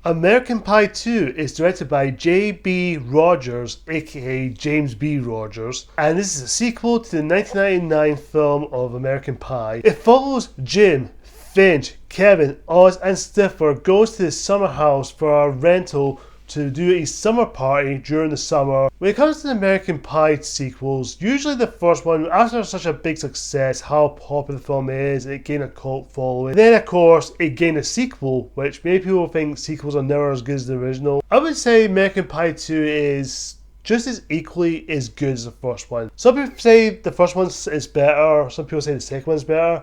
American Pie 2 is directed by J.B. Rogers, aka James B. Rogers, and this is a sequel to the 1999 film of American Pie. It follows Jim, Finch, Kevin, Oz, and Stifler goes to the summer house for a rental to do a summer party during the summer. When it comes to the American Pie sequels, usually the first one, after such a big success, how popular the film is, it gained a cult following. Then of course, it gained a sequel, which many people think sequels are never as good as the original. I would say American Pie 2 is just as equally as good as the first one. Some people say the first one is better, some people say the second one is better.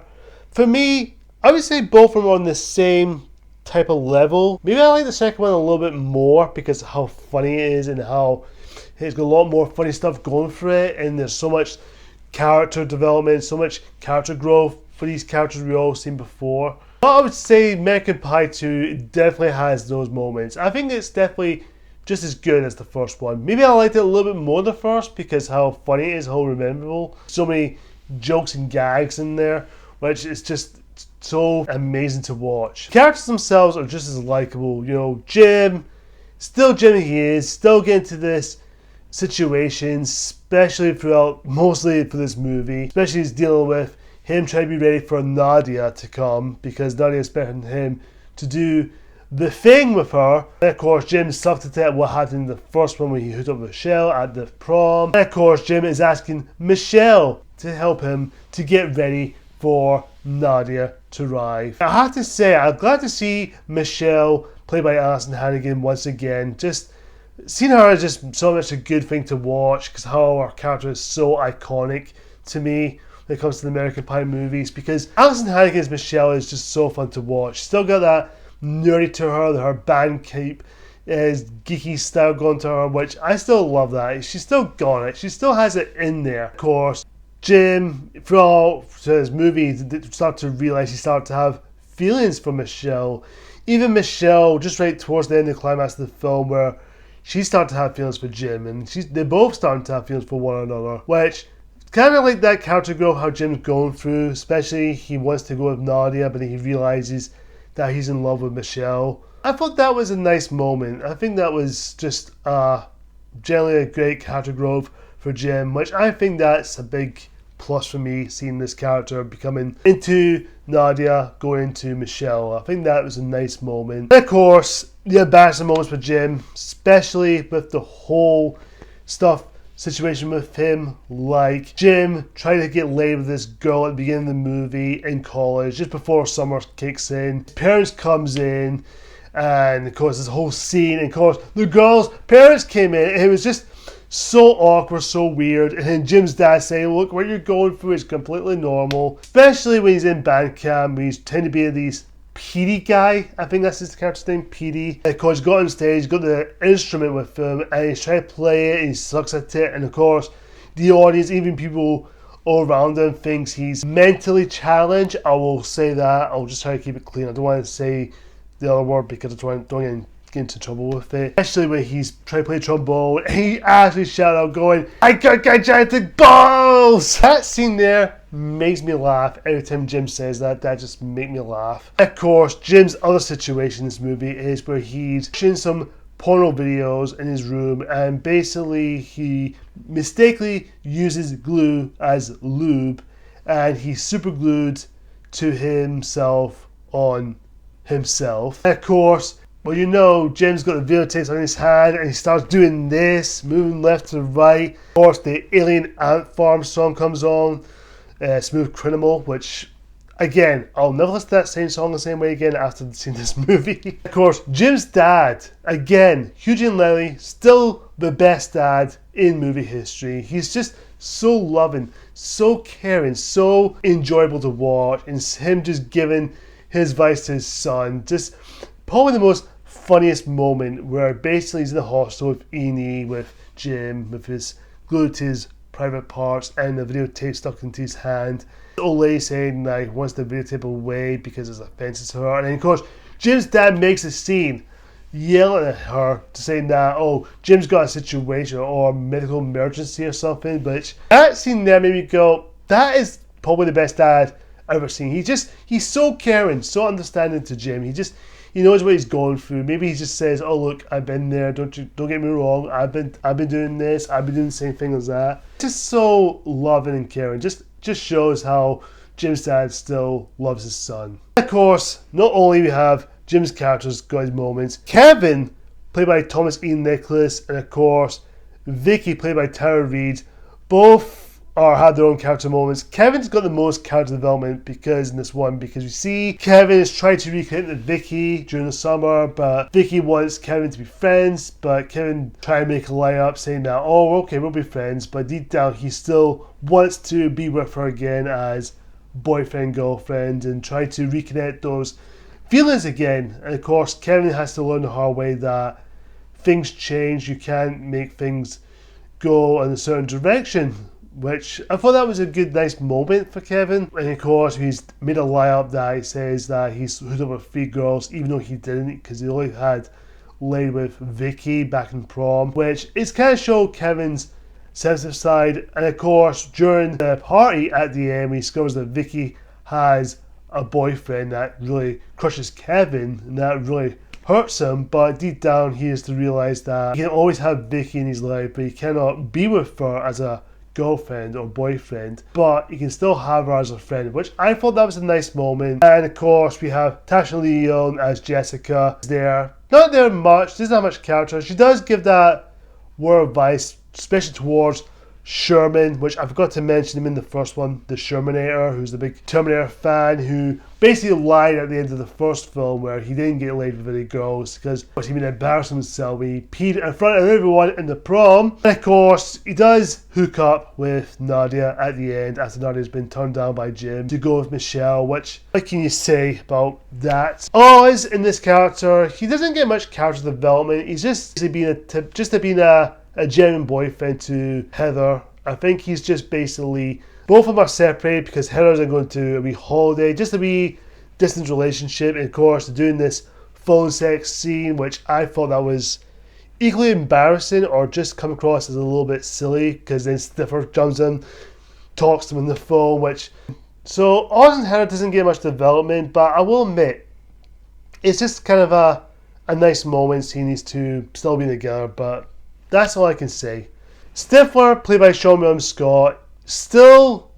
For me, I would say both of them are on the same type of level. Maybe I like the second one a little bit more because of how funny it is and how it's got a lot more funny stuff going for it, and there's so much character development, so much character growth for these characters we've all seen before. But I would say American Pie 2 definitely has those moments. I think it's definitely just as good as the first one. Maybe I liked it a little bit more than the first because how funny it is, how memorable. So many jokes and gags in there, which is just so amazing to watch. Characters themselves are just as likable. You know, Jim, still Jim he is, still getting to this situation, especially throughout, mostly for this movie. Especially he's dealing with him trying to be ready for Nadia to come because Nadia is expecting him to do the thing with her. And of course, Jim's self-detect what happened in the first one when he hooked up with Michelle at the prom. And of course, Jim is asking Michelle to help him to get ready for Nadia to arrive. I have to say, I'm glad to see Michelle, played by Alyson Hannigan, once again. Just seeing her is just so much a good thing to watch because how her character is so iconic to me when it comes to the American Pie movies. Because Alyson Hannigan's Michelle is just so fun to watch. Still got that nerdy to her band cape is geeky style going to her, which I still love that. She's still got it. She still has it in there. Of course, Jim, throughout his movie, started to realize he started to have feelings for Michelle. Even Michelle, just right towards the end of the climax of the film, where she started to have feelings for Jim, and they both started to have feelings for one another, which kind of like that character growth how Jim's going through. Especially he wants to go with Nadia, but then he realizes that he's in love with Michelle. I thought that was a nice moment. I think that was just generally a great character growth for Jim, which I think that's a big plus for me, seeing this character becoming into Nadia, going into Michelle. I think that was a nice moment. And of course, the embarrassing moments for Jim, especially with the whole situation with him, like Jim trying to get laid with this girl at the beginning of the movie in college, just before summer kicks in. His parents comes in, and of course this whole scene, and of course the girl's parents came in, and it was just so awkward, so weird. And then Jim's dad saying, look, what you're going through is completely normal. Especially when he's in band camp, when he's trying to be this Petey guy. I think that's his character's name, Petey. And of course, he's got on stage, got the instrument with him, and he's trying to play it, and he sucks at it. And of course, the audience, even people all around him, thinks he's mentally challenged. I will say that. I'll just try to keep it clean. I don't want to say the other word because I don't get into trouble with it. Especially when he's trying to play trombone, and he actually shouted out going, I got gigantic balls! That scene there makes me laugh every time Jim says that. That just makes me laugh. Of course, Jim's other situation in this movie is where he's watching some porno videos in his room, and basically he mistakenly uses glue as lube, and he super glued to himself on himself. And of course, well, you know, Jim's got the videotapes on his hand, and he starts doing this, moving left to right. Of course, the Alien Ant Farm song comes on, Smooth Criminal, which, again, I'll never listen to that same song the same way again after seeing this movie. Of course, Jim's dad, again, Eugene Levy, still the best dad in movie history. He's just so loving, so caring, so enjoyable to watch, and him just giving his advice to his son. Just probably the most funniest moment, where basically he's in the hostel with Eni, with Jim, with his glued to his private parts and the videotape stuck into his hand. The old lady saying that he wants the videotape away because it's offensive to her. And then of course, Jim's dad makes a scene yelling at her to say that, oh, Jim's got a situation or a medical emergency or something. But that scene there made me go, that is probably the best dad I've ever seen. He's so caring, so understanding to Jim. he knows what he's going through. Maybe he just says, "Oh look, I've been there. Don't get me wrong. I've been doing this. I've been doing the same thing as that." Just so loving and caring. Just shows how Jim's dad still loves his son. Of course, not only we have Jim's characters got his moments. Kevin, played by Thomas Ian Nicholas, and of course Vicki, played by Tara Reid, both had their own character moments. Kevin's got the most character development because we see Kevin is trying to reconnect with Vicki during the summer, but Vicki wants Kevin to be friends, but Kevin trying to make a lie up saying that, oh okay, we'll be friends, but deep down he still wants to be with her again as boyfriend, girlfriend, and try to reconnect those feelings again. And of course Kevin has to learn the hard way that things change, you can't make things go in a certain direction, which I thought that was a good, nice moment for Kevin. And of course, he's made a lie up that he says that he's hooked up with 3 girls, even though he didn't, because he only had laid with Vicki back in prom, which is kind of show Kevin's sensitive side. And of course, during the party at the end, he discovers that Vicki has a boyfriend that really crushes Kevin, and that really hurts him. But deep down, he has to realize that he can always have Vicki in his life, but he cannot be with her as a girlfriend or boyfriend, but you can still have her as a friend, which I thought that was a nice moment. And of course we have Natasha Lyonne as Jessica there. Not there much, doesn't have much character. She does give that word of advice, especially towards Sherman, which I forgot to mention him in the first one, the Shermanator, who's the big Terminator fan, who basically lied at the end of the first film where he didn't get laid with any girls because he been embarrassing himself when he peed in front of everyone in the prom. And of course, he does hook up with Nadia at the end after Nadia's been turned down by Jim to go with Michelle, which, what can you say about that? Oz in this character, he doesn't get much character development. He's just being a genuine boyfriend to Heather. I think he's just basically, both of them are separated because Heather's going to a wee holiday, just a wee distant relationship. And of course, they're doing this phone sex scene, which I thought that was equally embarrassing or just come across as a little bit silly, because then Stifler jumps in, talks to him on the phone, which... So Oz and Heather doesn't get much development, but I will admit, it's just kind of a nice moment seeing these two still being together, but that's all I can say. Stifler, played by Seann William Scott, still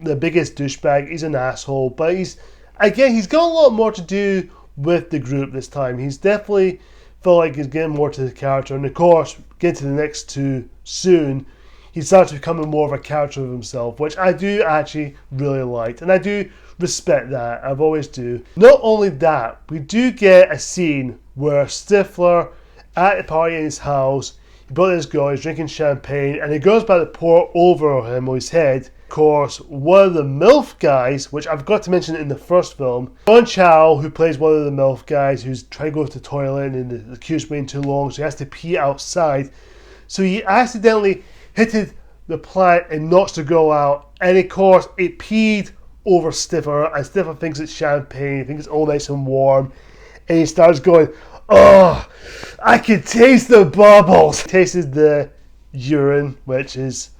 the biggest douchebag. He's an asshole, but he's got a lot more to do with the group this time. He's definitely felt like he's getting more to the character, and of course, getting to the next two soon, he starts becoming more of a character of himself, which I do actually really like, and I do respect that. I've always do. Not only that, we do get a scene where Stifler at the party in his house, he brought this girl, he's drinking champagne, and he goes by to pour over him on his head. Of course, one of the MILF guys, which I forgot to mention in the first film, John Chow, who plays one of the MILF guys, who's trying to go to the toilet and the queue's waiting too long, so he has to pee outside. So he accidentally hit the plant and knocks the girl out, and of course it peed over Stifler, and Stifler thinks it's champagne, he thinks it's all nice and warm, and he starts going, "Oh, I can taste the bubbles." Tasted the urine, which is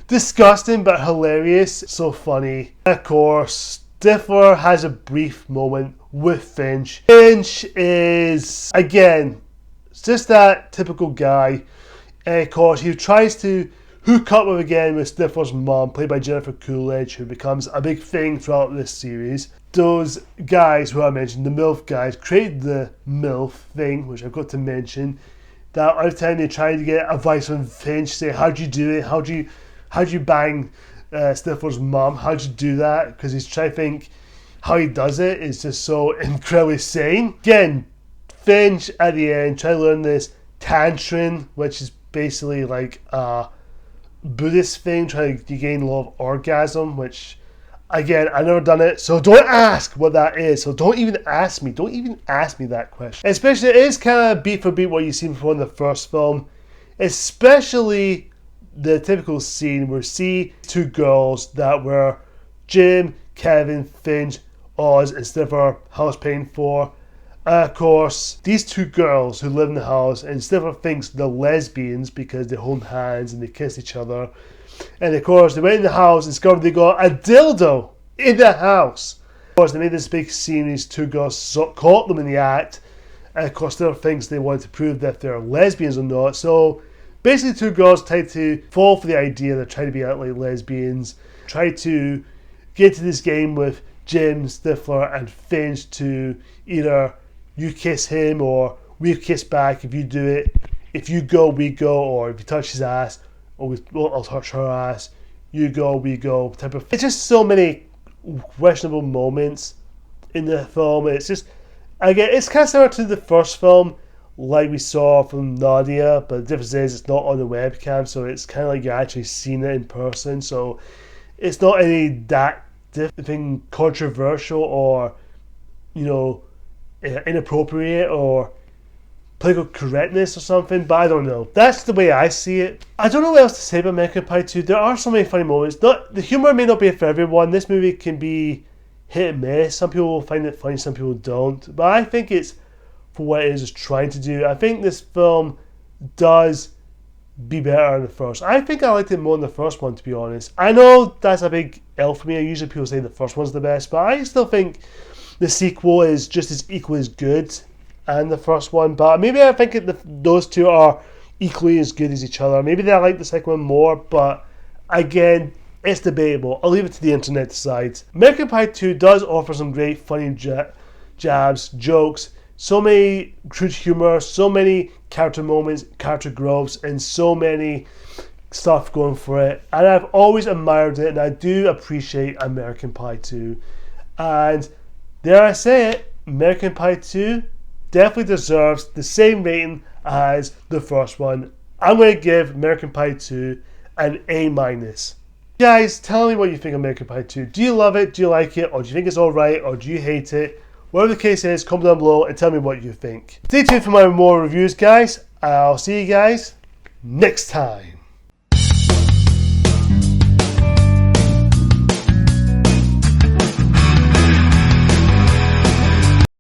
disgusting but hilarious, so funny. Of course, Stifler has a brief moment with Finch. Finch is, again, just that typical guy. And of course, he tries to hook up with Stifler's mom, played by Jennifer Coolidge, who becomes a big thing throughout this series. Those guys who I mentioned, the MILF guys, created the MILF thing, which I've got to mention, that every time they try to get advice from Finch, say, how'd you do it? How'd you bang Stifler's mom? How'd you do that? Because he's trying to think how he does it is just so incredibly sane. Again, Finch at the end trying to learn this tantrum, which is basically like a Buddhist thing, trying to gain a lot of orgasm, which, again, I've never done it, so don't ask what that is. So don't even ask me that question. Especially, it is kind of beat for beat what you've seen before in the first film, especially the typical scene where you see two girls that were Jim, Kevin, Finch, Oz, and Stifler house paying for. Of course, these two girls who live in the house, and Stifler thinks they're lesbians because they hold hands and they kiss each other. And of course, they went in the house and discovered they got a dildo in the house. course, they made this big scene, these two girls caught them in the act, and of course there are things they wanted to prove that they're lesbians or not. So basically two girls tried to fall for the idea, they're trying to be out like lesbians, try to get into this game with Jim, Stifler and Finch to either you kiss him or we kiss back if you do it. If you go, we go, or if you touch his ass, or I'll touch her ass, you go, we go type of. It's just so many questionable moments in the film. It's just, again, it's kind of similar to the first film, like we saw from Nadia, but the difference is it's not on the webcam, so it's kind of like you're actually seeing it in person. So it's not any that thing controversial or, you know, inappropriate or political correctness or something, but I don't know. That's the way I see it. I don't know what else to say about American Pie 2. There are so many funny moments. The humor may not be for everyone. This movie can be hit and miss. Some people will find it funny, some people don't. But I think it's for what it is trying to do. I think this film does be better than the first. I think I liked it more than the first one, to be honest. I know that's a big L for me. Usually people say the first one's the best, but I still think the sequel is just as equally as good and the first one, but maybe I think those two are equally as good as each other. Maybe I like the second one more, but again, it's debatable. I'll leave it to the internet to decide. American Pie 2 does offer some great funny jabs, jokes, so many crude humor, so many character moments, character growths, and so many stuff going for it. And I've always admired it, and I do appreciate American Pie 2. And dare I say it, American Pie 2 definitely deserves the same rating as the first one. I'm going to give American Pie 2 an A-. Guys, tell me what you think of American Pie 2. Do you love it? Do you like it? Or do you think it's alright? Or do you hate it? Whatever the case is, comment down below and tell me what you think. Stay tuned for my more reviews, guys. I'll see you guys next time.